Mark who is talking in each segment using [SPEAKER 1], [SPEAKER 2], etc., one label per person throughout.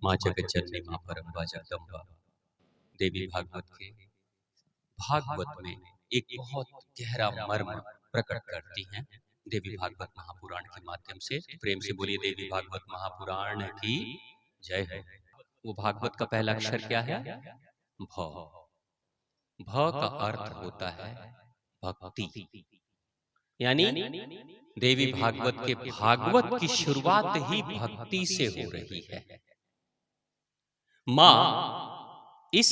[SPEAKER 1] माँ जगज्जननी माँ परम्बा जगदम्बा देवी भागवत के भागवत में एक बहुत गहरा मर्म प्रकट करती हैं देवी भागवत महापुराण के माध्यम से। प्रेम से बोलिए देवी भागवत महापुराण की जय हो। वो भागवत का पहला अक्षर क्या है? भ। भ का अर्थ होता है भक्ति, यानी देवी भागवत के भागवत की शुरुआत ही भक्ति से हो रही है। मां इस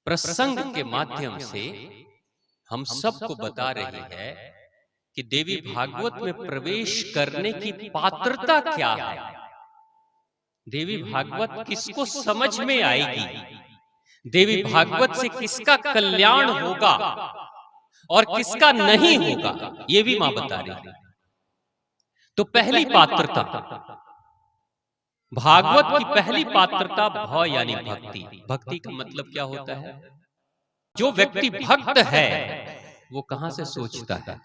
[SPEAKER 1] प्रसंग के माध्यम से हम सबको बता रही है कि देवी भागवत में प्रवेश करने की पात्रता क्या है, देवी भागवत किसको समझ में आएगी, देवी भागवत से किसका कल्याण होगा और किसका नहीं होगा, ये भी मां बता रही है। तो पहली पात्रता, भागवत की पहली पात्रता भ यानी भक्ति। भक्ति का मतलब क्या होता है? जो व्यक्ति भक्त है वो कहां से सोचता है,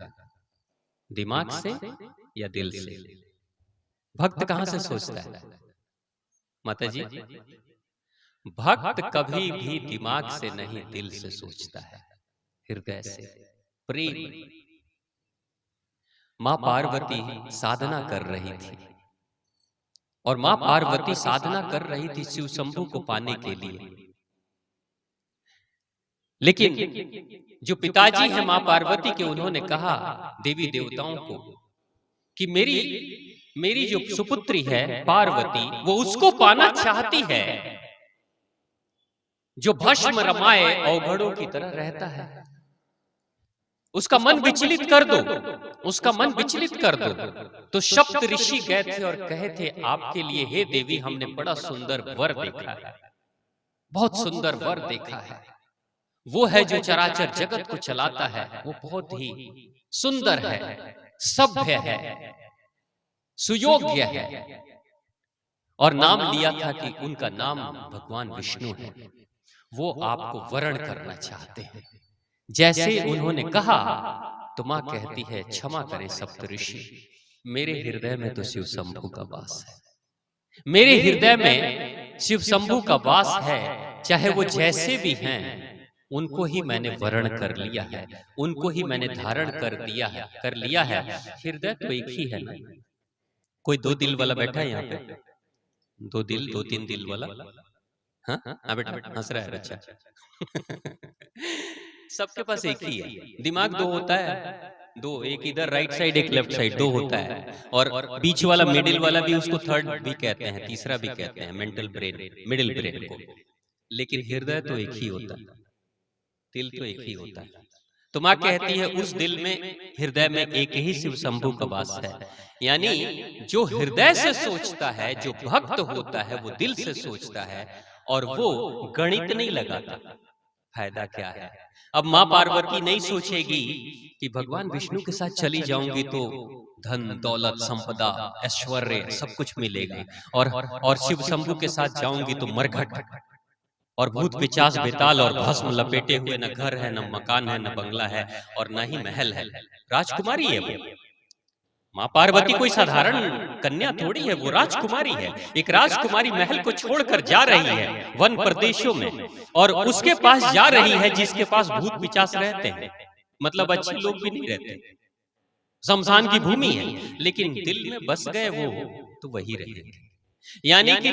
[SPEAKER 1] दिमाग से या दिल से? भक्त कहां से सोचता है माता जी? भक्त कभी भी दिमाग से नहीं, दिल से सोचता है, हृदय से, प्रेम। मां पार्वती साधना कर रही थी और मां पार्वती साधना कर रही थी शिव शंभू को पाने के लिए, लेकिन जो पिताजी हैं मां पार्वती के, उन्होंने कहा देवी देवताओं को कि मेरी जो सुपुत्री है पार्वती, वो उसको पाना चाहती है जो भस्म रमाए औघड़ों की तरह रहता है। उसका मन विचलित कर दो, उसका मन विचलित कर दो। तो सप्त ऋषि गए थे और कहे थे आपके लिए हे देवी हमने बड़ा सुंदर वर देखा है, बहुत सुंदर वर देखा है, वो है जो चराचर जगत को चलाता है, वो बहुत ही सुंदर है, सभ्य है, सुयोग्य है। और नाम लिया था कि उनका नाम भगवान विष्णु है, वो आपको वरण करना चाहते हैं। जैसे उन्होंने कहा तो मां कहती है क्षमा करें सप्तऋषि, मेरे हृदय में तो शिव शंभू का वास है, मेरे हृदय में शिव शंभू का वास है, चाहे वो जैसे भी हैं उनको ही मैंने वरण कर लिया है, उनको ही मैंने धारण कर लिया है। हृदय तो एक ही है ना, कोई दो दिल वाला बैठा है यहाँ पे? दो दिल, दो तीन दिल वाला? हाँ हाँ बेटा हंस रहा है, अच्छा। सबके पास एक ही है, दिमाग दो होता है, दो, एक इधर राइट साइड एक लेफ्ट साइड, दो होता है। और बीच वाला मिडिल वाला भी उसको थर्ड भी कहते हैं, तीसरा भी कहते हैं, मेंटल ब्रेन, मिडिल ब्रेन को। लेकिन हृदय तो एक ही होता है, दिल तो एक ही होता है। तो मां कहती है उस दिल में, हृदय में एक ही शिव शंभू का वास है। यानी जो हृदय से सोचता है, जो भक्त होता है, वो दिल से सोचता है और वो गणित नहीं लगाता। फायदा क्या है? अब मां पार्वती नहीं सोचेगी कि भगवान विष्णु के साथ चली जाऊंगी तो धन दौलत संपदा ऐश्वर्य सब कुछ मिलेगा, और शिव शंभू के साथ जाऊंगी तो मरघट और भूत पिचास बेताल और भस्म लपेटे हुए, न घर है, न मकान है, न बंगला है, और न ही महल है। राजकुमारी है वो। मां पार्वती कोई साधारण कन्या थोड़ी है, वो राजकुमारी है। एक राजकुमारी महल को छोड़कर जा रही है वन प्रदेशों में, और उसके पास जा रही है जिसके पास भूत पिचास रहते हैं, मतलब अच्छे लोग भी नहीं रहते, शमशान की भूमि है। लेकिन दिल में बस गए वो तो वही रहेंगे। यानी कि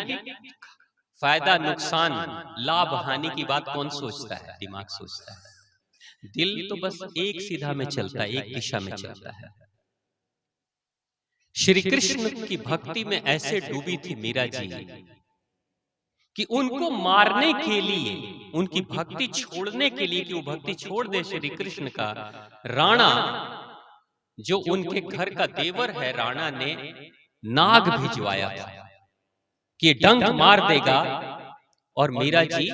[SPEAKER 1] फायदा नुकसान लाभ हानि की बात कौन सोचता है? दिमाग सोचता है। दिल तो बस एक सीधा में चलता है, एक दिशा में चलता है। श्री कृष्ण की भक्ति में ऐसे डूबी थी मीरा जी कि उनको मारने के लिए, उनकी भक्ति छोड़ने के लिए, कि वो भक्ति छोड़ दे श्री कृष्ण का, राणा जो उनके घर का देवर है, राणा ने नाग भिजवाया था कि डंक मार देगा और मीरा जी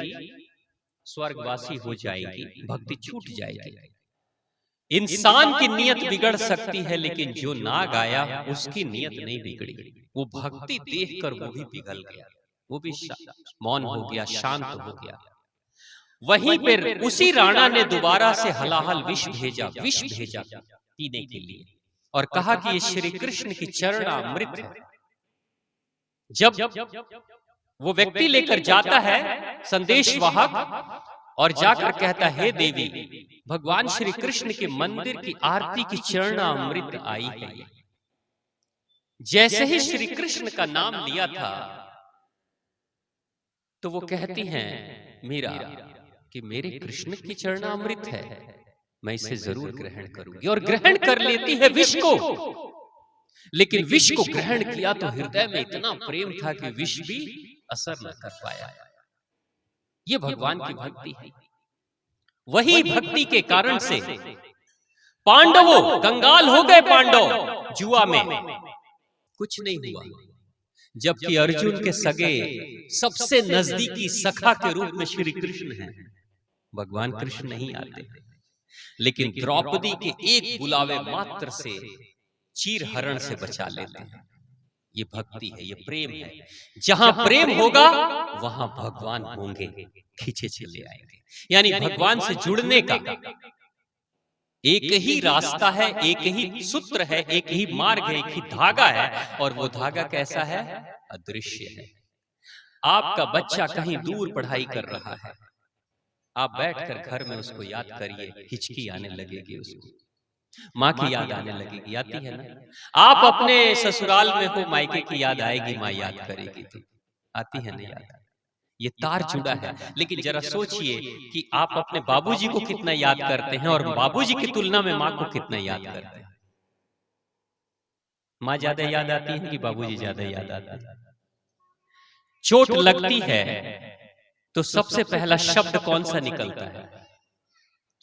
[SPEAKER 1] स्वर्गवासी हो जाएगी, भक्ति छूट जाएगी। इंसान की नियत बिगड़ सकती है, लेकिन जो नाग आया उसकी नियत नहीं बिगड़ी। वो भक्ति देखकर वो भी पिघल गया, वो भी मौन हो गया, शांत हो गया। वहीं पर उसी राणा ने दोबारा से हलाहल विष भेजा पीने के लिए, और कहा कि ये श्री कृष्ण की चरणामृत है। जब वो व्यक्ति लेकर जाता है संदेशवाहक और जाकर कहता है, हे देवी, भगवान श्री कृष्ण के मंदिर की आरती की चरणामृत आई है। जैसे ही श्री कृष्ण का नाम लिया था तो वो कहती हैं मीरा कि मेरे कृष्ण की चरणामृत है, मैं इसे जरूर ग्रहण करूंगी। और ग्रहण कर लेती है विष को। लेकिन विष को ग्रहण किया तो हृदय में इतना प्रेम था कि विष भी असर न कर पाया। ये भगवान की भक्ति है। वही भक्ति के कारण से पांडवों कंगाल हो गए। पांडव जुआ में कुछ नहीं हुआ, जबकि अर्जुन के सगे सबसे नजदीकी सखा के रूप में श्री कृष्ण हैं। भगवान कृष्ण नहीं आते, लेकिन द्रौपदी के एक बुलावे मात्र से चीर हरण से बचा लेते हैं। ये भक्ति है, ये प्रेम है। जहां प्रेम होगा वहां भगवान होंगे, खींचे चले आएंगे। यानी भगवान से जुड़ने का एक ही रास्ता है, एक ही सूत्र है, एक ही मार्ग है, एक ही धागा है। और वो धागा कैसा है? अदृश्य है। आपका बच्चा कहीं दूर पढ़ाई कर रहा है, आप बैठकर घर में उसको याद करिए, हिचकी आने लगेगी, उसको माँ की याद आने लगेगी। आती है ना? आप अपने ससुराल में हो, मायके की याद आएगी, माँ याद करेगी, तो आती है ना याद? ये तार जुड़ा है। लेकिन जरा सोचिए कि आप अपने बाबूजी को कितना याद करते हैं और बाबूजी की तुलना में माँ को कितना याद करते हैं। माँ ज्यादा याद आती है कि बाबूजी ज्यादा याद आते हैं? चोट लगती है तो सबसे पहला शब्द कौन सा निकलता है?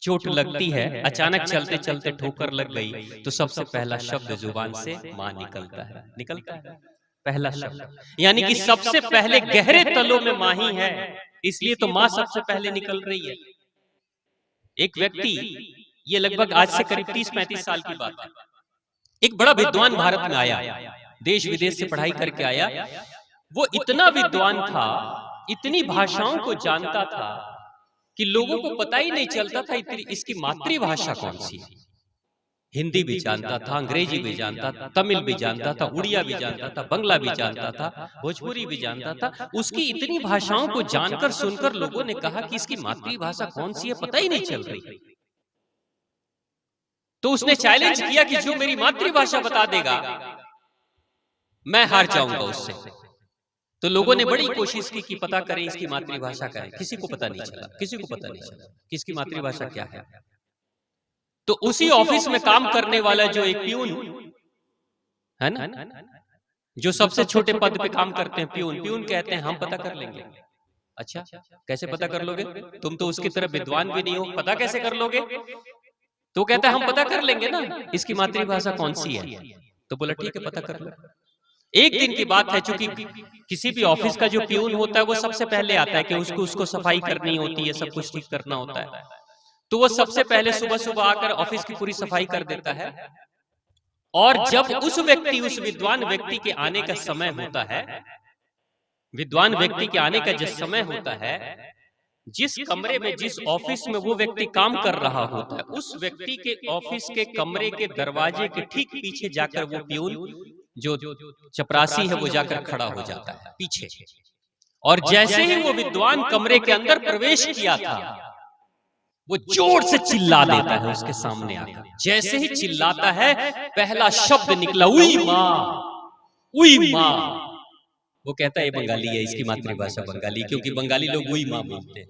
[SPEAKER 1] चोट लगती है, अचानक चलते चलते ठोकर लग गई तो सबसे पहला शब्द जुबान से मां निकलता है। निकलता है पहला शब्द। यानी कि सबसे पहले गहरे तलों में मां ही है, इसलिए तो मां सबसे पहले निकल रही है। एक व्यक्ति, ये लगभग आज से करीब 30-35 साल की बात है, एक बड़ा विद्वान भारत में आया, देश विदेश से पढ़ाई करके आया। वो इतना विद्वान था, इतनी भाषाओं को जानता था कि लोगों को पता ही नहीं चलता था इसकी मातृभाषा कौन सी है। हिंदी भी जानता था, अंग्रेजी भी जानता था, तमिल भी जानता था, उड़िया भी जानता था, बंगला भी जानता था, भोजपुरी भी जानता था। उसकी इतनी भाषाओं को जानकर सुनकर लोगों ने कहा कि इसकी मातृभाषा कौन सी है पता ही नहीं चल रही। तो उसने चैलेंज किया कि जो मेरी मातृभाषा बता देगा मैं हार जाऊंगा उससे। तो लोगों ने बड़ी कोशिश की कि पता करें इसकी मातृभाषा क्या है। किसी को पता नहीं चला, किसी को पता नहीं चला कि इसकी मातृभाषा क्या है। तो उसी ऑफिस में काम करने वाला जो एक प्यून है ना, जो सबसे छोटे पद पे काम करते हैं, प्यून कहते हैं हम पता कर लेंगे। अच्छा, कैसे पता कर लोगे? तुम तो उसकी तरह विद्वान भी नहीं हो, पता कैसे कर लोगे? तो कहता है हम पता कर लेंगे ना इसकी मातृभाषा कौन सी है। तो बोला ठीक है, पता कर लो। एक दिन की बात है, चूंकि किसी भी ऑफिस का जो प्यून होता है वो सबसे पहले आता है कि उसको सफाई करनी होती है, सब कुछ ठीक करना होता है। तो वो सबसे पहले सुबह सुबह आकर ऑफिस की पूरी सफाई कर देता है। और जब उस विद्वान व्यक्ति के आने का समय होता है, विद्वान व्यक्ति के आने का जिस समय होता है, जिस कमरे में, जिस ऑफिस में वो व्यक्ति काम कर रहा होता है, उस व्यक्ति के ऑफिस के कमरे के दरवाजे के ठीक पीछे जाकर वो प्यून जो चपरासी है वो जाकर खड़ा हो जाता है पीछे। और जैसे ही वो विद्वान कमरे के अंदर प्रवेश किया था, वो जोर से चिल्ला देता है उसके सामने आकर। जैसे ही चिल्लाता है, पहला शब्द निकला, उई माँ, उई माँ। वो कहता है बंगाली है, इसकी मातृभाषा बंगाली, क्योंकि बंगाली लोग उई माँ बोलते हैं।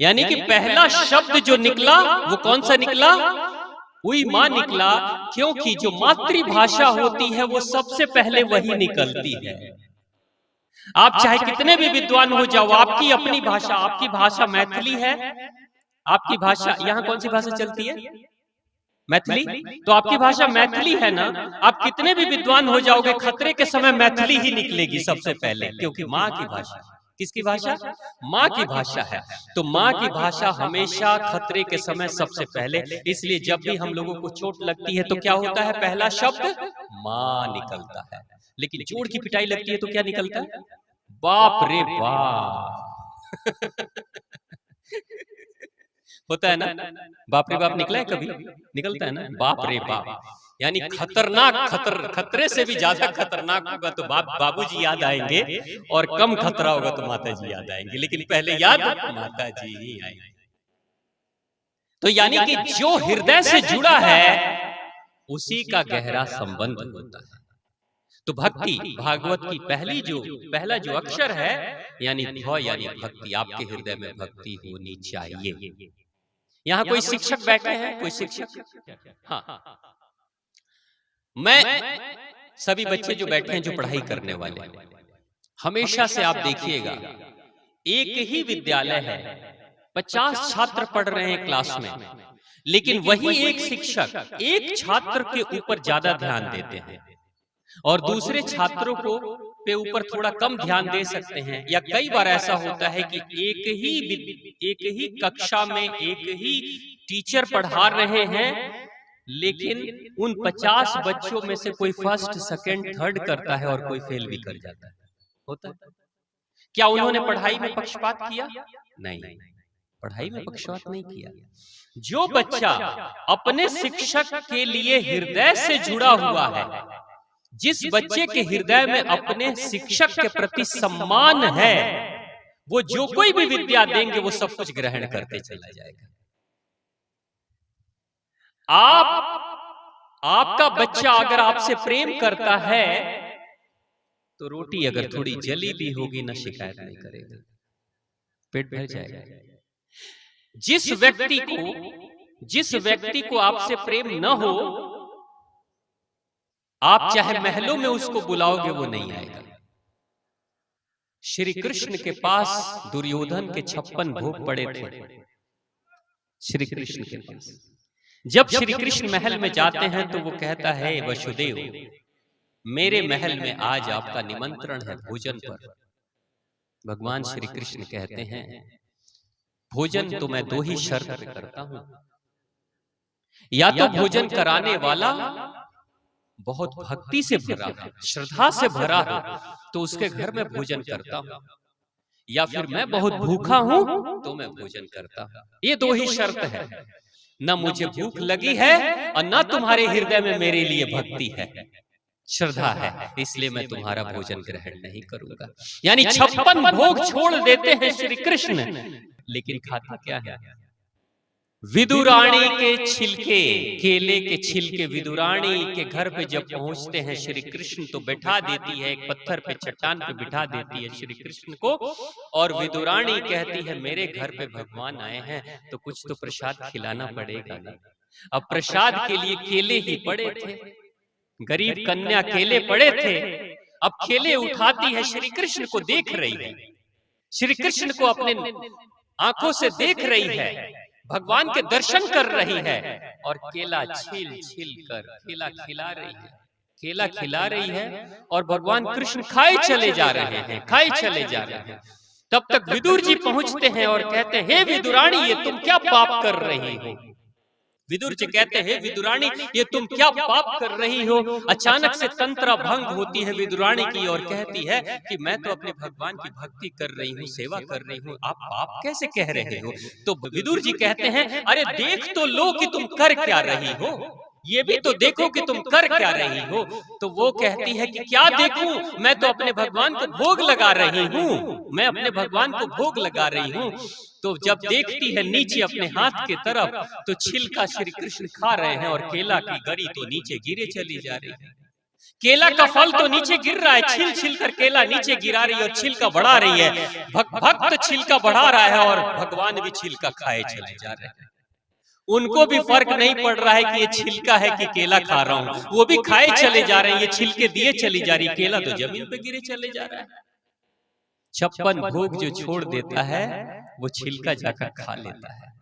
[SPEAKER 1] यानी कि पहला शब्द जो निकला वो कौन सा निकला? उई माँ निकला, क्योंकि जो मातृभाषा होती है वो सबसे पहले वही निकलती है। आप चाहे कितने भी विद्वान हो जाओ, आपकी अपनी भाषा, आपकी भाषा मैथिली है, आपकी भाषा, यहाँ कौन सी भाषा चलती है? मैथिली। तो आपकी भाषा मैथिली है ना, आप कितने भी विद्वान हो जाओगे, खतरे के समय मैथिली ही निकलेगी सबसे पहले, क्योंकि माँ की भाषा। किसकी भाषा? माँ की भाषा है। तो माँ की भाषा हमेशा खतरे के समय सबसे पहले। इसलिए जब भी हम लोगों को चोट लगती है तो क्या होता है? पहला शब्द माँ निकलता है। लेकिन चोट की पिटाई लगती है तो क्या निकलता है? बाप रे बाप। होता है ना, बाप रे बाप निकला है कभी? निकलता है ना, बाप रे बाप। यानी खतरनाक, खतरे से भी ज्यादा खतरनाक होगा तो बाबूजी याद आएंगे, और कम खतरा होगा तो माता जी याद आएंगे, लेकिन पहले याद माता जी ही आएंगे। तो यानी कि जो हृदय से जुड़ा है उसी का गहरा संबंध होता है। तो भक्ति, भागवत की पहला जो अक्षर है यानी भ यानी भक्ति, आपके हृदय में भक्ति होनी चाहिए। यहाँ कोई शिक्षक बैठे हैं? कोई शिक्षक? हाँ, मैं सभी बच्चे जो बैठे हैं, जो पढ़ाई करने वाले, हमेशा से आप देखिएगा, एक ही विद्यालय है, 50 छात्र पढ़ रहे हैं क्लास में, लेकिन वही एक शिक्षक एक छात्र के ऊपर ज्यादा ध्यान देते हैं और दूसरे छात्रों को पे ऊपर थोड़ा कम ध्यान दे सकते हैं। या कई बार ऐसा होता है कि एक ही कक्षा में एक ही टीचर पढ़ा रहे हैं, लेकिन उन 50 बच्चों में से कोई फर्स्ट, सेकंड, थर्ड करता है और कोई फेल भी कर जाता है। होता है? क्या उन्होंने पढ़ाई में पक्षपात किया? नहीं, पढ़ाई में पक्षपात नहीं किया। जो बच्चा अपने शिक्षक के लिए हृदय से जुड़ा हुआ है, जिस बच्चे के हृदय में अपने शिक्षक के प्रति सम्मान है, वो जो कोई भी विद्या देंगे वो सब कुछ ग्रहण करते चला जाएगा। आपका बच्चा अगर आपसे प्रेम करता है तो रोटी अगर थोड़ी जली भी होगी ना, शिकायत नहीं करेगा, पेट भर जाएगा। जिस व्यक्ति को आपसे प्रेम न हो, आप चाहे महलों में उसको बुलाओगे वो नहीं आएगा। श्री कृष्ण के पास दुर्योधन के 56 भोग पड़े थे। श्री कृष्ण के पास जब श्री कृष्ण महल में जाते हैं तो वो कहता है, वसुदेव, मेरे महल में आज आपका निमंत्रण है भोजन पर। भगवान श्री कृष्ण कहते हैं, भोजन तो मैं 2 ही शर्त पे करता हूं, या तो भोजन कराने वाला बहुत भक्ति से भरा हो, श्रद्धा से भरा हो, तो उसके घर में भोजन करता हूं, या फिर मैं बहुत भूखा हूं तो मैं भोजन करता हूं। ये 2 ही शर्त है। न मुझे भूख लगी है और न तुम्हारे हृदय में मेरे लिए भक्ति है, श्रद्धा है, इसलिए मैं तुम्हारा भोजन ग्रहण नहीं करूंगा। यानी 56 भोग छोड़ देते हैं श्री कृष्ण, लेकिन खाता क्या है? विदुरानी के छिलके, केले के छिलके। विदुरानी के घर पे जब पहुंचते हैं श्री कृष्ण तो बैठा देती है, एक पत्थर पे, चट्टान पे बिठा देती है श्री कृष्ण को, और विदुरानी कहती है, मेरे घर पे भगवान आए हैं तो कुछ तो प्रसाद खिलाना पड़ेगा ना। अब प्रसाद के लिए केले ही पड़े थे, गरीब कन्या केले पड़े थे। अब केले उठाती है, श्री कृष्ण को देख रही है, श्री कृष्ण को अपने आंखों से देख रही है, भगवान के दर्शन कर रही है, और केला छील छील कर केला खिला रही है, केला खिला रही है, और भगवान कृष्ण खाए चले जा रहे हैं, खाए चले जा रहे हैं। तब तक विदुर जी पहुंचते हैं और कहते हैं, हे विदुरानी, ये तुम क्या पाप कर रही हो? विदुर जी कहते हैं, विदुरानी, ये तुम क्या पाप कर रही हो? अचानक से तंत्रा भंग होती है विदुरानी की और कहती है कि मैं तो अपने भगवान की भक्ति कर रही हूँ, सेवा कर रही हूँ, आप पाप कैसे कह रहे हो? तो विदुर जी कहते हैं, अरे देख तो लो कि तुम कर क्या रही हो, ये भी तो देखो कि तुम कर क्या रही हो। तो वो कहती है कि क्या देखूं, मैं तो अपने भगवान को भोग लगा रही हूँ, मैं अपने भगवान को भोग लगा रही हूँ। तो जब देखती है नीचे अपने हाथ के तरफ, तो छिलका श्री कृष्ण खा रहे हैं और केला की गरी तो नीचे गिरे चली जा रही है, केला का फल तो नीचे गिर रहा है, छिल छिल कर केला नीचे गिरा रही है और छिलका बढ़ा रही है। भक्त छिलका बढ़ा रहा है और भगवान भी छिलका खाए चले जा रहे हैं। उनको भी फर्क नहीं पड़ रहा है कि ये छिलका है कि केला खा रहा हूं, वो भी खाए चले जा रहे हैं, ये छिलके दिए चली जा रही, केला तो जमीन पे गिरे चले जा रहा है। 56 भोग जो छोड़ देता है वो छिलका जाकर खा लेता है।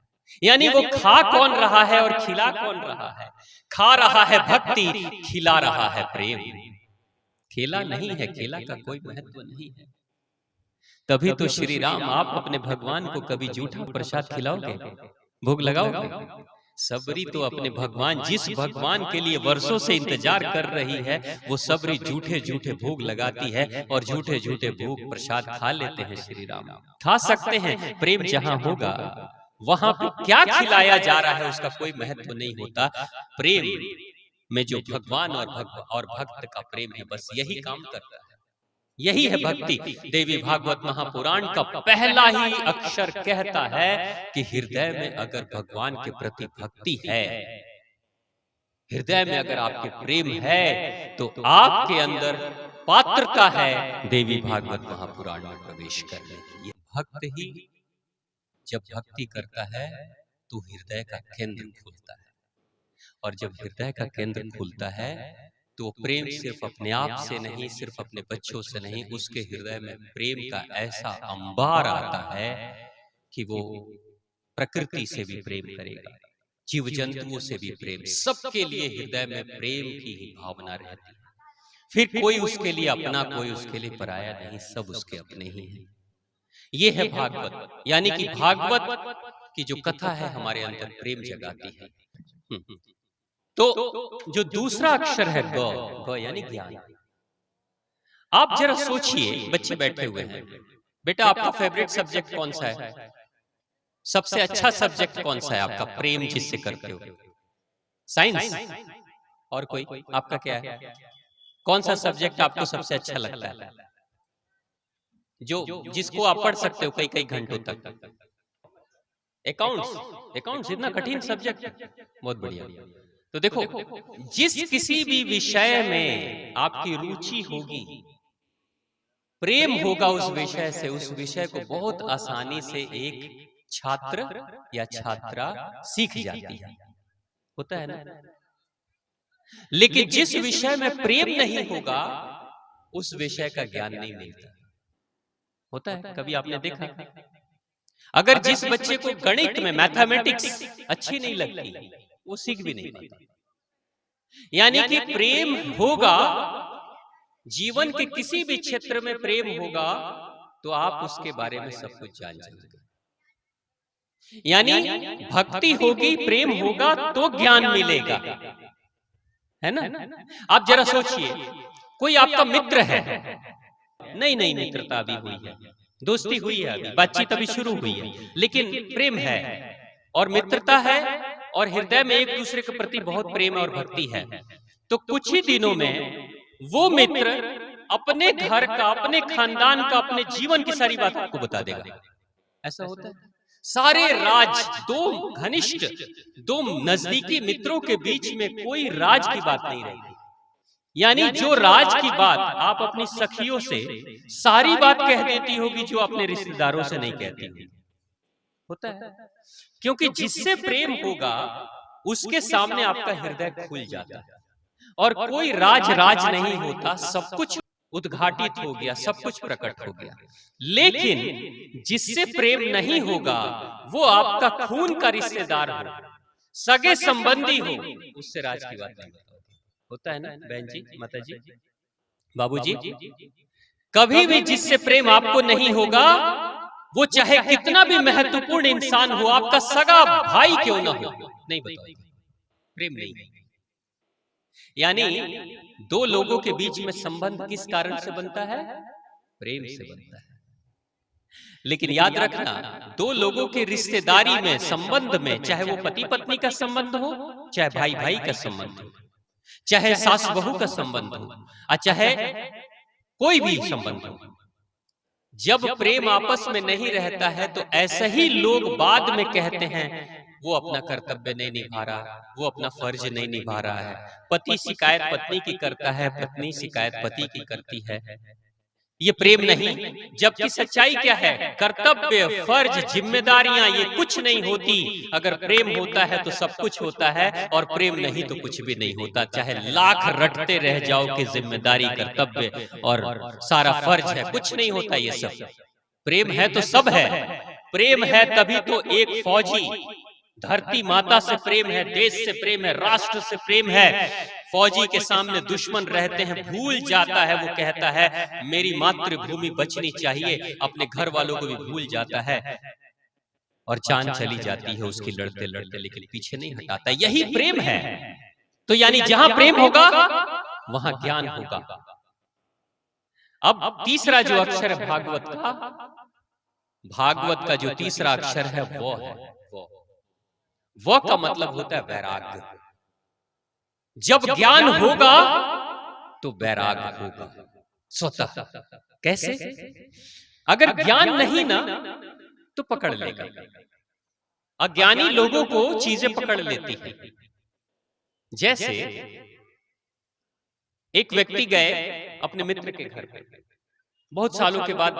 [SPEAKER 1] यानी वो खा कौन रहा है और खिला कौन रहा है? खा रहा है भक्ति, खिला रहा है प्रेम। केला नहीं है, केला का कोई महत्व नहीं है। तभी तो श्री राम, आप अपने भगवान को कभी झूठा प्रसाद खिलाओगे, भोग लगाओगे? सबरी तो अपने भगवान, जिस भगवान के लिए वर्षों से इंतजार कर रही है, वो सबरी झूठे झूठे भोग लगाती है और झूठे झूठे भोग प्रसाद खा लेते हैं। श्री राम खा सकते हैं, प्रेम जहां होगा वहां पे क्या खिलाया जा रहा है उसका कोई महत्व नहीं होता। प्रेम में जो भगवान और भक्त का प्रेम है, बस यही काम करता है। यही है भक्ति। देवी भागवत महापुराण का पहला ही अक्षर कहता है कि हृदय में अगर भगवान के प्रति भक्ति है, हृदय में अगर आपके प्रेम है, तो आपके अंदर पात्रता है देवी भागवत महापुराण में प्रवेश करने की। भक्त ही जब भक्ति करता है तो हृदय का केंद्र खुलता है, और जब हृदय का केंद्र खुलता है तो प्रेम सिर्फ अपने आप से नहीं, सिर्फ अपने बच्चों से नहीं, उसके हृदय में प्रेम का ऐसा अंबार आता है कि वो प्रकृति से भी प्रेम करेगा, जीव जंतुओं से भी प्रेम, सबके लिए हृदय में प्रेम की ही भावना रहती है। फिर कोई उसके लिए अपना, कोई उसके लिए पराया नहीं, सब उसके अपने ही हैं। ये है भागवत, यानी कि भागवत की जो कथा है हमारे अंदर प्रेम जगाती है। तो जो दूसरा अक्षर है ग, ग यानी ज्ञान। आप जरा सोचिए, बच्चे बैठे हुए हैं, बेटा आपका फेवरेट सब्जेक्ट कौन सा है? सबसे अच्छा सब्जेक्ट कौन सा है आपका, प्रेम जिससे करते हो? साइंस? और कोई आपका क्या है? कौन सा सब्जेक्ट आपको सबसे अच्छा लगता है, जो जिसको आप पढ़ सकते हो कई कई घंटों तक? अकाउंट्स? अकाउंट्स इतना कठिन सब्जेक्ट? बहुत बढ़िया। तो देखो, जिस किसी भी विषय में आपकी रुचि होगी, प्रेम होगा उस विषय से, उस विषय को बहुत आसानी से एक छात्र या छात्रा सीख जाती है। होता है ना? लेकिन जिस विषय में प्रेम नहीं होगा, उस विषय का ज्ञान नहीं मिलता। होता है? कभी आपने देखा? अगर जिस बच्चे को गणित में, मैथमेटिक्स अच्छी नहीं लगती, वो सीख भी नहीं पाता। यानी कि प्रेम होगा, जीवन के किसी भी क्षेत्र में प्रेम होगा, तो आप उसके बारे में सब कुछ जान जाएंगे। यानी भक्ति होगी, प्रेम होगा, तो ज्ञान मिलेगा, है ना? आप जरा सोचिए, कोई आपका मित्र है, नहीं नहीं मित्रता अभी हुई है, दोस्ती हुई है, अभी बातचीत अभी शुरू हुई है, लेकिन प्रेम है और मित्रता है और हृदय में एक दूसरे के प्रति बहुत प्रेम और भक्ति है, तो कुछ ही दिनों में वो मित्र अपने घर का, अपने खानदान का, अपने जीवन की सारी बात आपको बता देगा। ऐसा होता है? सारे राज, दो घनिष्ठ, दो नजदीकी मित्रों के बीच में कोई राज की बात नहीं रहेगी। यानी जो राज की बात आप अपनी सखियों से सारी बात कह देती होगी, जो अपने रिश्तेदारों से नहीं कहती होगी। होता है? क्योंकि जिससे प्रेम होगा, उसके सामने आपका हृदय खुल जाता है, और कोई राज नहीं होता, सब कुछ उद्घाटित हो गया, सब कुछ प्रकट हो गया। लेकिन जिससे प्रेम नहीं होगा, वो आपका खून का रिश्तेदार हो, सगे संबंधी हो, उससे राज की बात नहीं होता है ना बहन जी, माता जी, बाबूजी? कभी भी जिससे प्रेम आपको नहीं होगा, वो चाहे कितना भी महत्वपूर्ण इंसान हो, आपका सगा भाई क्यों ना हो, नहीं बताओ, प्रेम नहीं। यानी दो लोगों के बीच में संबंध किस कारण से बनता है? प्रेम से बनता है। लेकिन याद रखना, दो लोगों के रिश्तेदारी में, संबंध में, चाहे वो पति पत्नी का संबंध हो, चाहे भाई भाई का संबंध हो, चाहे सास बहू का संबंध हो, चाहे कोई भी संबंध हो, जब प्रेम आपस में नहीं रहता है, तो ऐसे ही लोग बाद में कहते हैं वो अपना कर्तव्य नहीं निभा रहा, वो अपना फर्ज नहीं निभा रहा है। पति शिकायत पत्नी की करता है, पत्नी शिकायत पति की करती है। ये प्रेम नहीं। जबकि सच्चाई क्या है? कर्तव्य, फर्ज, जिम्मेदारियां ये कुछ नहीं होती। अगर प्रेम होता है तो सब कुछ होता है, और प्रेम नहीं तो कुछ भी नहीं होता। चाहे लाख रटते रह जाओ कि जिम्मेदारी, कर्तव्य और सारा फर्ज है, कुछ नहीं होता ये सब। प्रेम है तो सब है। प्रेम है तभी तो एक फौजी, धरती माता से प्रेम है, देश से प्रेम है, राष्ट्र से प्रेम है। फौजी के सामने दुश्मन रहते हैं, भूल जाता है, वो कहता है मेरी मातृभूमि बचनी चाहिए, अपने घर वालों को भी भूल जाता है, और जान चली जाती है उसकी लड़ते लड़ते, लेकिन पीछे नहीं हटाता। यही प्रेम है। तो यानी जहां प्रेम होगा वहां ज्ञान होगा। अब तीसरा जो अक्षर है भागवत का, भागवत का जो तीसरा अक्षर है वो है वो का मतलब होता है वैराग्य। जब ज्ञान होगा तो वैराग होगा स्वतः। कैसे? अगर ज्ञान नहीं ना तो पकड़ लेगा। अज्ञानी लोगों को चीजें पकड़ लेती हैं। जैसे एक व्यक्ति गए अपने मित्र के घर पे, बहुत सालों के बाद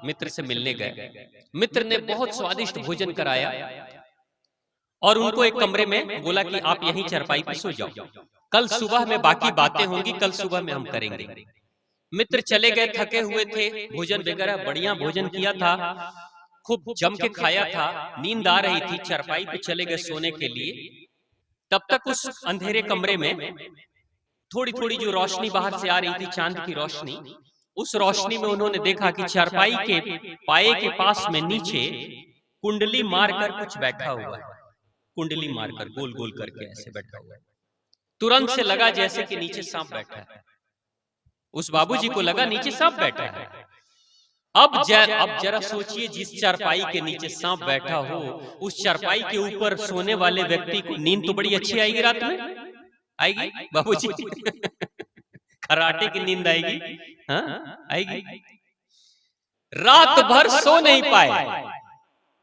[SPEAKER 1] मित्र से मिलने गए। मित्र ने बहुत स्वादिष्ट भोजन कराया और उनको एक कमरे में बोला कि आप यहीं चारपाई पर सो जाओ, कल सुबह में बाकी बातें होंगी, कल सुबह में हम करेंगे। मित्र चले गए, थके हुए थे, भोजन वगैरह बढ़िया भोजन किया था, खूब जम के खाया था, नींद आ रही थी, चारपाई पे चले गए सोने के लिए। तब तक उस अंधेरे कमरे में थोड़ी थोड़ी जो रोशनी बाहर से आ रही थी, चांद की रोशनी, उस रोशनी में उन्होंने देखा कि चारपाई के पाए के पास में नीचे कुंडली मारकर कुछ बैठा हुआ है। कुंडली मारकर गोल गोल करके ऐसे बैठा हुआ है। तुरंत से लगा जैसे कि नीचे सांप बैठा है। उस बाबूजी को लगा नीचे सांप बैठा है। अब जरा सोचिए, जिस चारपाई के नीचे सांप बैठा हो, उस चारपाई के ऊपर सोने वाले व्यक्ति को नींद तो बड़ी अच्छी आएगी, रात में आएगी बाबूजी? खराटे की नींद आएगी, हाँ आएगी। रात भर सो नहीं पाए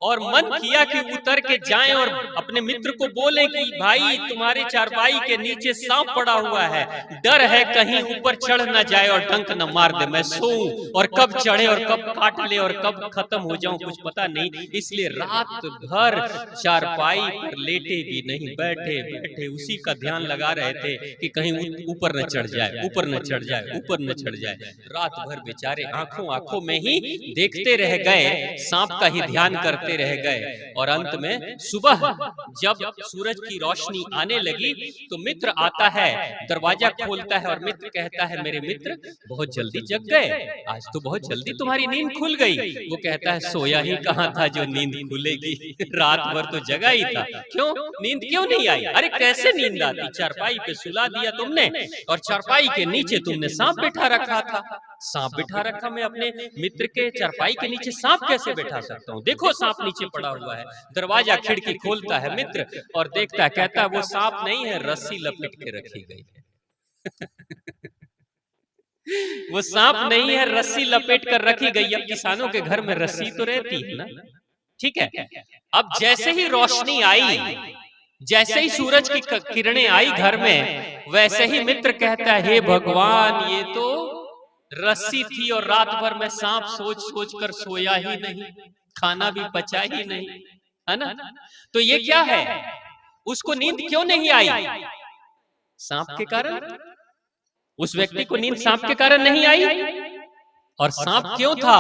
[SPEAKER 1] और मन किया कि उतर के जाएं और अपने मित्र को बोले कि भाई तुम्हारे चारपाई के नीचे सांप पड़ा हुआ है, डर है कहीं ऊपर चढ़ ना जाए और डंक न मार दे, मैं सोऊं और कब चढ़े और कब काट ले और कब खत्म हो जाऊं कुछ पता नहीं। इसलिए रात भर चारपाई पर लेटे भी नहीं, बैठे बैठे उसी का ध्यान लगा रहे थे कि कहीं ऊपर न चढ़ जाए, ऊपर न चढ़ जाए, ऊपर न चढ़ जाए। रात भर बेचारे आंखों आंखों में ही देखते रह गए, सांप का ही ध्यान करते रह गए। और अंत में सुबह जब सूरज की रोशनी आने लगी तो मित्र आता है, दरवाजा खोलता है और मित्र कहता है, मेरे मित्र बहुत जल्दी जग गए, आज तो बहुत जल्दी तुम्हारी नींद खुल गई। वो कहता है, सोया ही कहाँ था जो नींद खुलेगी, रात भर तो जगा ही था, क्यों नींद क्यों नहीं आई? अरे कैसे नींद आती, चारपाई पे सुला दिया तुमने और चारपाई के नीचे तुमने सांप बिठा रखा था। सांप बिठा रखा, मैं अपने मित्र के चारपाई के नीचे सांप कैसे बैठा सकता हूँ? देखो सांप नीचे पड़ा हुआ है। दरवाजा खिड़की खोलता है मित्र और देखता है, कहता है वो सांप नहीं है, रस्सी लपेट के रखी गई है। वो सांप नहीं है, रस्सी लपेट कर रखी गई। अब किसानों के घर में रस्सी तो रहती है ना, ठीक है। अब जैसे ही रोशनी आई, जैसे ही सूरज की किरणें आई घर में, वैसे ही मित्र कहता है, हे भगवान ये तो रस्सी थी और रात भर मैं सांप सोच सोच कर सोया ही नहीं, खाना भी पचा ही नहीं, है ना? तो ये क्या है? उसको नींद क्यों नहीं आई? सांप के कारण। उस व्यक्ति को नींद सांप के कारण नहीं आई। और सांप क्यों था?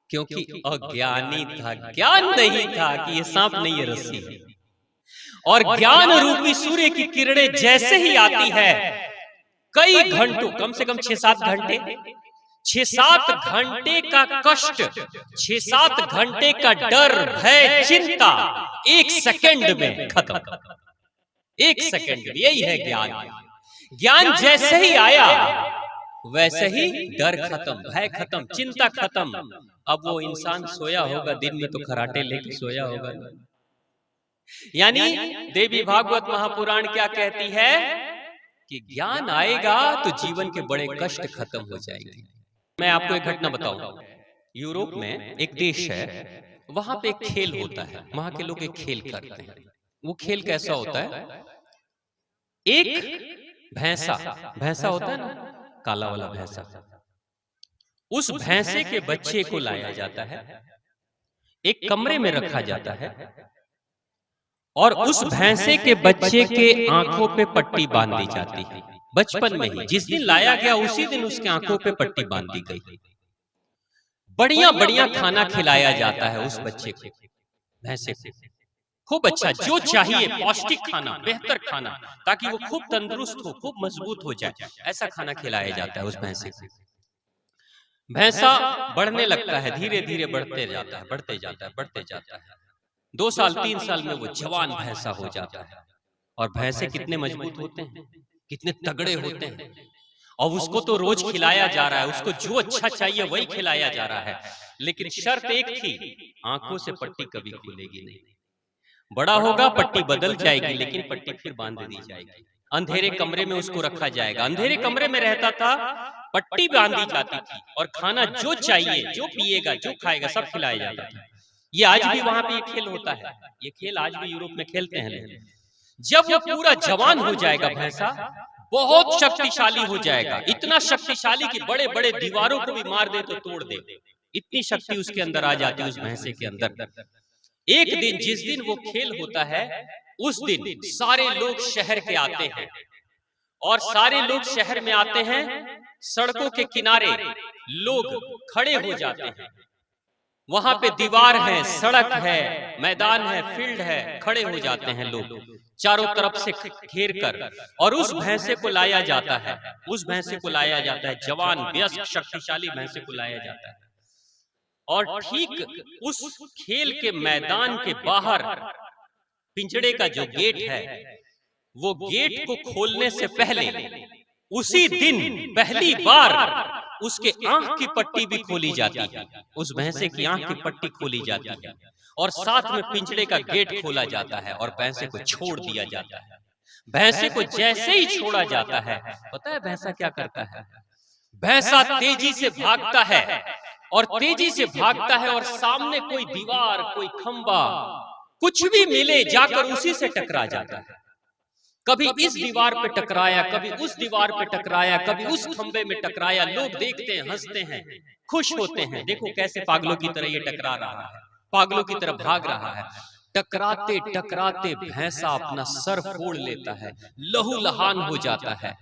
[SPEAKER 1] क्योंकि अज्ञानी था, ज्ञान नहीं था कि ये सांप नहीं है, रस्सी है। और ज्ञान रूपी सूर्य की किरणें जैसे ही आती है, कई घंटों, कम से कम 6-7 घंटे, 6-7 घंटे का कष्ट, 6-7 घंटे का डर, भय, चिंता 1 सेकंड में खत्म। 1 सेकंड में। यही है ज्ञान। ज्ञान जैसे ही आया वैसे ही डर खत्म, भय खत्म, चिंता खत्म। अब वो इंसान सोया होगा, दिन में तो खराटे लेके सोया होगा। यानी देवी भागवत महापुराण क्या कहती है कि ज्ञान आएगा तो जीवन के बड़े कष्ट खत्म हो जाएंगे। मैं आपको एक घटना बताऊं। यूरोप में एक देश है, वहां पे एक खेल होता है, वहां के लोग एक खेल करते हैं। वो खेल कैसा होता है? एक भैंसा होता है ना, काला वाला भैंसा, उस भैंसे के बच्चे को लाया जाता है, एक कमरे में रखा जाता है और उस भैंसे के बच्चे के आंखों पे पट्टी बांध दी जाती है। बचपन में ही, जिस दिन लाया गया उसी दिन उसके आंखों पे पट्टी बांध दी गई। बढ़िया बढ़िया खाना खिलाया जाता है उस बच्चे को, भैंसे को, खूब अच्छा, जो चाहिए पौष्टिक खाना, बेहतर खाना, ताकि वो खूब तंदुरुस्त हो, खूब मजबूत हो जाए, ऐसा खाना खिलाया जाता है उस भैंसे को। भैंसा बढ़ने लगता है, धीरे धीरे बढ़ते जाता है, बढ़ते जाता है, बढ़ते जाता है। 2 साल 3 साल में वो जवान भैंसा हो जाता है। और भैंसे कितने मजबूत होते हैं, कितने तगड़े होते हैं। और उसको तो रोज खिलाया जा रहा है, उसको जो अच्छा चाहिए वही खिलाया जा रहा है। लेकिन शर्त एक थी, आंखों से पट्टी कभी खुलेगी नहीं। बड़ा होगा पट्टी बदल जाएगी, लेकिन पट्टी फिर बांध दी जाएगी। अंधेरे कमरे में उसको रखा जाएगा, अंधेरे कमरे में रहता था, पट्टी बांधी जाती थी और खाना जो चाहिए, जो पिएगा, जो खाएगा, सब खिलाया जाता था। ये आज भी वहां पे ये खेल होता है, ये खेल आज भी यूरोप में खेलते हैं लोग। जब वो पूरा जवान हो जाएगा भैंसा, बहुत शक्तिशाली हो जाएगा, इतना शक्तिशाली कि बड़े बड़े दीवारों को भी मार दे तो तोड़ दे, इतनी शक्ति उसके अंदर आ जाती है, उस भैंसे के अंदर। एक दिन, जिस दिन वो खेल होता है, उस दिन सारे लोग शहर के आते हैं, और सारे लोग शहर में आते हैं, सड़कों के किनारे लोग खड़े हो जाते हैं, वहां पे दीवार है, सड़क है, मैदान है, फील्ड है, खड़े हो जाते हैं लोग चारों तरफ से घेर कर, और उस भैंसे को लाया जाता है, उस भैंसे को लाया जाता है, जवान व्यस्क शक्तिशाली भैंसे को लाया जाता है। और ठीक उस खेल के मैदान के बाहर पिंजड़े का जो गेट है, वो गेट को खोलने से पहले उसी दिन पहली बार उसके आंख की पट्टी भी खोली जाती है, उस भैंसे की आंख की पट्टी खोली जाती है, और साथ में पिंजड़े का गेट खोला जाता है और भैंसे को छोड़ दिया जाता है। भैंसे को जैसे ही छोड़ा जाता है, पता है भैंसा क्या करता है? भैंसा तेजी से भागता है, और तेजी से भागता है, और सामने कोई दीवार, कोई खंबा, कुछ भी मिले जाकर उसी से टकरा जाता है। कभी इस दीवार पे टकराया, कभी उस दीवार पे टकराया, कभी उस खंबे में टकराया। लोग देखते हैं, हंसते हैं, खुश होते हैं, देखो कैसे पागलों की तरह ये टकरा रहा है, पागलों की तरह भाग रहा है। टकराते टकराते भैंसा अपना सर फोड़ लेता है, लहूलुहान हो जाता है,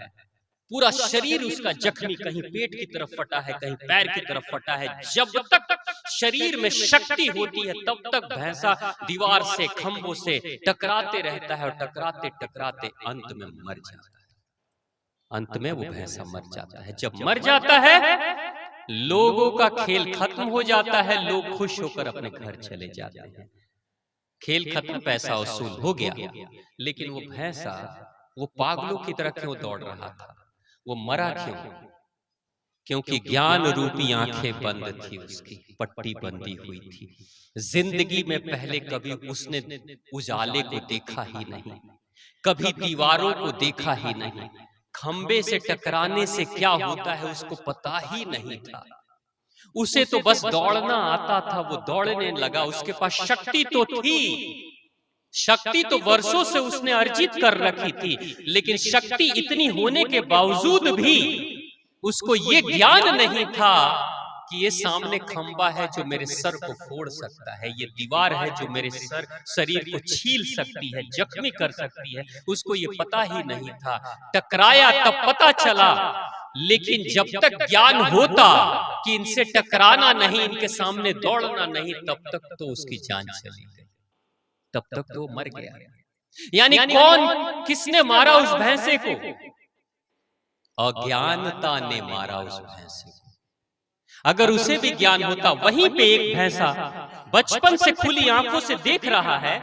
[SPEAKER 1] पूरा शरीर उसका जख्मी, कहीं पेट की तरफ फटा है, कहीं पैर की तरफ फटा है। जब तक शरीर में शक्ति होती है, तब तक भैंसा दीवार से, खंभों से टकराते रहता है, और टकराते टकराते अंत में मर जाता है। अंत में वो भैंसा मर जाता है। जब मर जाता है, लोगों का खेल खत्म हो जाता है, लोग खुश होकर अपने घर चले जाते हैं। खेल खत्म, पैसा वसूल हो गया, लेकिन वो भैंसा वो पागलों की तरह क्यों दौड़ रहा था? वो मरा क्यों? क्योंकि ज्ञान रूपी आंखें बंद थी, उसकी पट्टी बंदी हुई थी। जिंदगी में पहले कभी उसने उजाले को देखा ही नहीं, कभी दीवारों को देखा ही नहीं, खंबे से टकराने से क्या होता है उसको पता ही नहीं था। उसे तो बस दौड़ना आता था, वो दौड़ने लगा, उसके पास शक्ति तो थी, शक्ति तो वर्षों से उसने अर्जित कर रखी थी, लेकिन शक्ति इतनी होने के बावजूद भी उसको ये ज्ञान नहीं था कि ये सामने खंबा है जो मेरे सर को फोड़ सकता है, ये दीवार है जो मेरे शरीर को छील सकती है, जख्मी कर सकती है। उसको ये पता ही नहीं था। टकराया तब पता चला, लेकिन जब तक ज्ञान होता कि इनसे टकराना नहीं, इनके सामने दौड़ना नहीं, तब तक तो उसकी जान चली गई, तब तक तो मर गया। यानी कौन, किसने मारा उस भैंसे को? अज्ञानता ने मारा उस भैंसे को। अगर उसे भी ज्ञान होता, वहीं पे एक भैंसा बचपन से खुली आंखों से देख रहा है।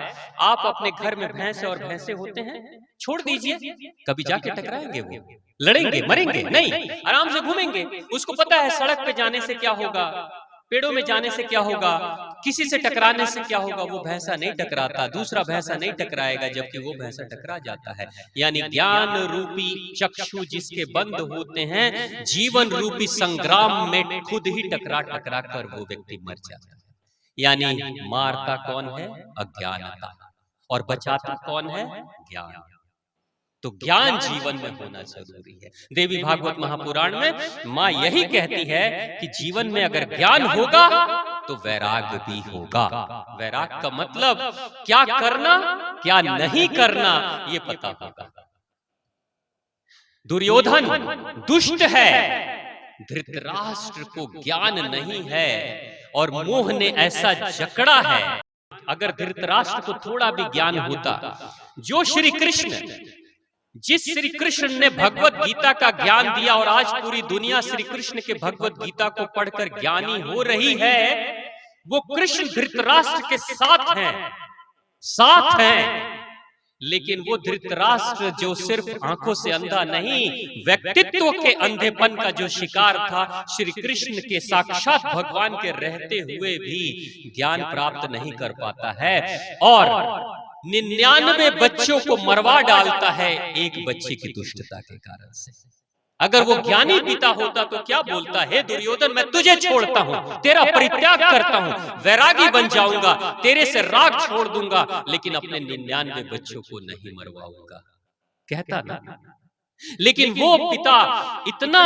[SPEAKER 1] आप अपने घर में भैंस और भैंसे होते हैं, छोड़ दीजिए, कभी जाके टकराएंगे, वो लड़ेंगे, मरेंगे नहीं, आराम से घूमेंगे। उसको पता है सड़क पे जाने से क्या होगा, पेड़ों में जाने से क्या होगा, किसी से टकराने से क्या होगा। वो भैंसा नहीं टकराता, दूसरा भैंसा नहीं टकराएगा, जबकि वो भैंसा टकरा जाता है। यानी ज्ञान रूपी चक्षु जिसके बंद होते हैं, जीवन रूपी संग्राम में खुद ही टकरा टकरा कर वो व्यक्ति मर जाता है। यानी मारता कौन है? अज्ञानता, और बचाता कौन है? ज्ञान। तो ज्ञान जीवन में होना जरूरी है। देवी भागवत महापुराण में माँ यही कहती है कि जीवन में अगर ज्ञान होगा तो वैराग भी होगा। वैराग का मतलब क्या करना, क्या नहीं करना, ये पता होगा। दुर्योधन दुष्ट है, धृतराष्ट्र को ज्ञान नहीं है, और मोह ने ऐसा जकड़ा है। अगर धृतराष्ट्र को थोड़ा भी ज्ञान होता, जो श्री कृष्ण, जिस श्री कृष्ण ने भगवत गीता का ज्ञान दिया, और आज पूरी दुनिया श्री कृष्ण के भगवत गीता को पढ़कर ज्ञानी हो रही है, वो कृष्ण धृतराष्ट्र के साथ हैं, साथ हैं। लेकिन वो धृतराष्ट्र जो सिर्फ आंखों से अंधा नहीं, व्यक्तित्व के अंधेपन का जो शिकार था, श्री कृष्ण के साक्षात भगवान के रहते हुए भी ज्ञान प्राप्त नहीं कर पाता है। और 99 बच्चों को मरवा डालता है एक बच्चे की दुष्टता के कारण से। अगर वो ज्ञानी पिता होता तो क्या बोलता है, दुर्योधन मैं तुझे छोड़ता हूं, तेरा परित्याग करता हूं, वैरागी बन जाऊंगा, तेरे से राग छोड़ दूंगा, लेकिन अपने 99 बच्चों को नहीं मरवाऊंगा, कहता ना। लेकिन वो पिता इतना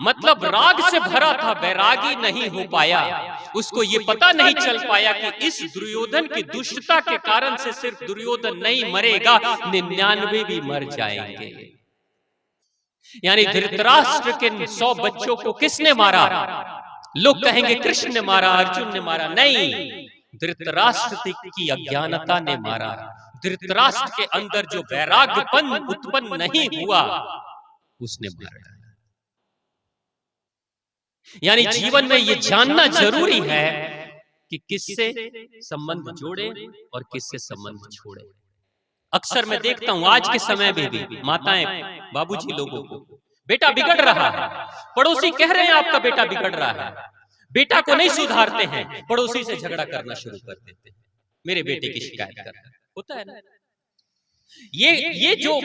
[SPEAKER 1] मतलब राग से भरा था, वैरागी नहीं हो पाया। उसको ये पता नहीं चल पाया कि इस दुर्योधन की दुष्टता के कारण से सिर्फ दुर्योधन नहीं मरेगा, 99 भी मर जाएंगे। यानी धृतराष्ट्र के 100 बच्चों को किसने मारा? लोग कहेंगे कृष्ण ने मारा, अर्जुन ने मारा, नहीं, धृतराष्ट्र की अज्ञानता ने मारा। धृतराष्ट्र के अंदर जो वैराग्यपन उत्पन्न नहीं हुआ उसने मारा। यानी जीवन में ये जानना जरूरी है कि किससे संबंध जोड़े और किससे संबंध छोड़े। अक्सर मैं देखता हूं आज के समय में भी माताएं बाबूजी लोगों को, बेटा बिगड़ रहा है, पड़ोसी कह रहे हैं आपका बेटा बिगड़ रहा है, बेटा को नहीं सुधारते हैं, पड़ोसी से झगड़ा करना शुरू कर देते हैं, मेरे बेटे की शिकायत करना होता है ना। ये जो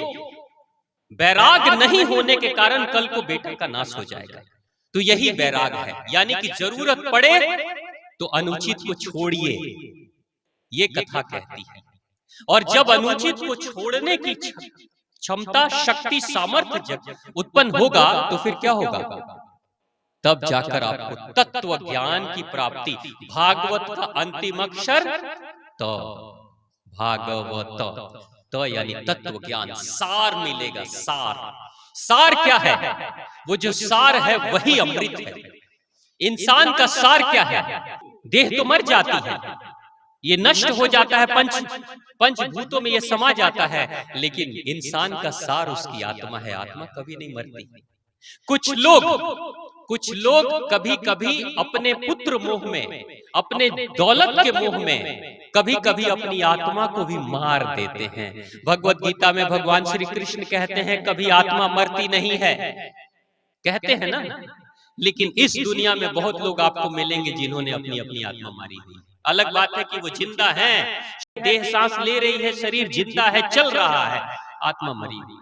[SPEAKER 1] वैराग नहीं होने के कारण कल को बेटे का नाश हो जाएगा, तो यही वैराग है। यानी कि जरूरत पड़े तो अनुचित को छोड़िए, ये कथा कहती है। और जब अनुचित को छोड़ने की क्षमता, शक्ति, सामर्थ्य उत्पन्न होगा तो फिर क्या होगा? तब जाकर आपको तत्व ज्ञान की प्राप्ति, भागवत का अंतिम अक्षर तो भागवत तो यानी तत्व ज्ञान, सार मिलेगा। सार क्या है? वो जो सार है वही अमृत है। इंसान का सार क्या है? देह तो मर जाती है, ये नष्ट हो जाता है, पंचभूतों में ये समा जाता है, लेकिन इंसान का सार उसकी आत्मा है। आत्मा कभी नहीं मरती। कुछ लोग कभी कभी अपने पुत्र मोह में, अपने दौलत के मोह में कभी कभी अपनी आत्मा को भी मार देते हैं। भगवत गीता में भगवान श्री कृष्ण कहते हैं कभी आत्मा मरती नहीं है, कहते हैं ना। लेकिन इस दुनिया में बहुत लोग आपको मिलेंगे जिन्होंने अपनी अपनी आत्मा मारी हुई। अलग बात है कि वो जिंदा हैं, देह सांस ले रही है, शरीर जिंदा है, चल रहा है, आत्मा मरी हुई।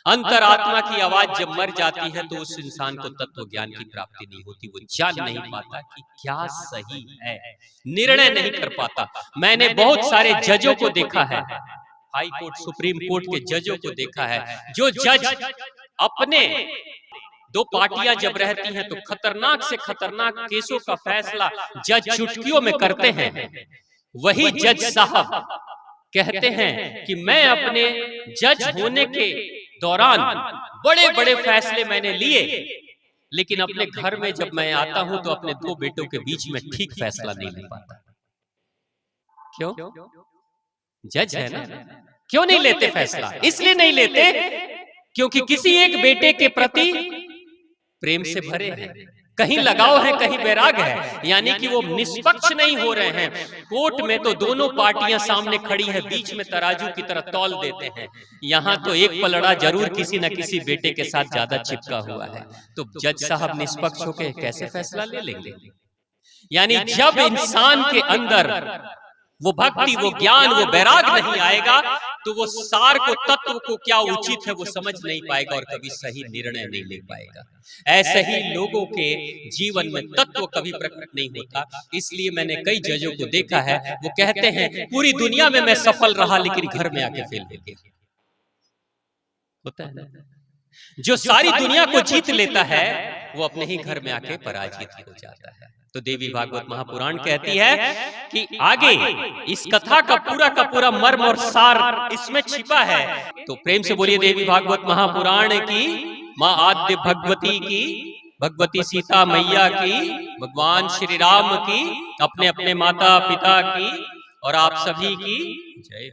[SPEAKER 1] अंतरात्मा की आवाज जब मर जाती है तो उस इंसान को तत्व ज्ञान की प्राप्ति नहीं होती। वो जान नहीं पाता कि क्या सही है, निर्णय नहीं कर पाता। मैंने बहुत सारे जजों को देखा है, हाई कोर्ट, सुप्रीम कोर्ट के जजों को देखा है, जो जज अपने दो पार्टियां जब रहती हैं तो खतरनाक से खतरनाक केसों का फैसला जज चुटकियों में करते हैं। वही जज साहब कहते हैं कि मैं अपने जज होने के दौरान बड़े बड़े फैसले मैंने लिए, लेकिन अपने घर में जब मैं आता हूं तो अपने दो बेटों के बीच में ठीक फैसला नहीं ले पाता। क्यों? जज है ना। क्यों नहीं लेते फैसला? इसलिए नहीं लेते क्योंकि किसी एक बेटे के प्रति प्रेम से भरे हैं, कहीं लगाव है, कहीं वैराग है। यानी कि वो निष्पक्ष नहीं हो रहे हैं। कोर्ट में तो दोनों पार्टियां सामने खड़ी है, बीच में तराजू की तरह तौल देते हैं। यहाँ तो एक पलड़ा जरूर किसी न किसी बेटे के साथ ज्यादा चिपका हुआ है, तो जज साहब निष्पक्ष होकर कैसे फैसला ले लेंगे? यानी जब इंसान के अंदर वो भक्ति, वो ज्ञान, वो वैराग नहीं आएगा तो वो सार को, तत्व को क्या उचित है वो समझ नहीं पाएगा और कभी सही निर्णय नहीं ले पाएगा। ऐसे ही लोगों के जीवन में तत्व कभी प्रकट नहीं होता। इसलिए मैंने कई जजों को देखा है, वो कहते हैं पूरी दुनिया में मैं सफल रहा लेकिन घर में आके फेल हो गया। होता है ना, जो सारी दुनिया को जीत लेता है वो अपने ही घर में आके पराजित हो जाता है। तो देवी भागवत महापुराण कहती है कि आगे इस कथा का पूरा मर्म और सार इसमें छिपा है। तो प्रेम से बोलिए देवी भागवत महापुराण की, माँ आद्य भगवती की, भगवती सीता मैया की, भगवान श्री राम की, अपने अपने माता पिता की और आप सभी की जय।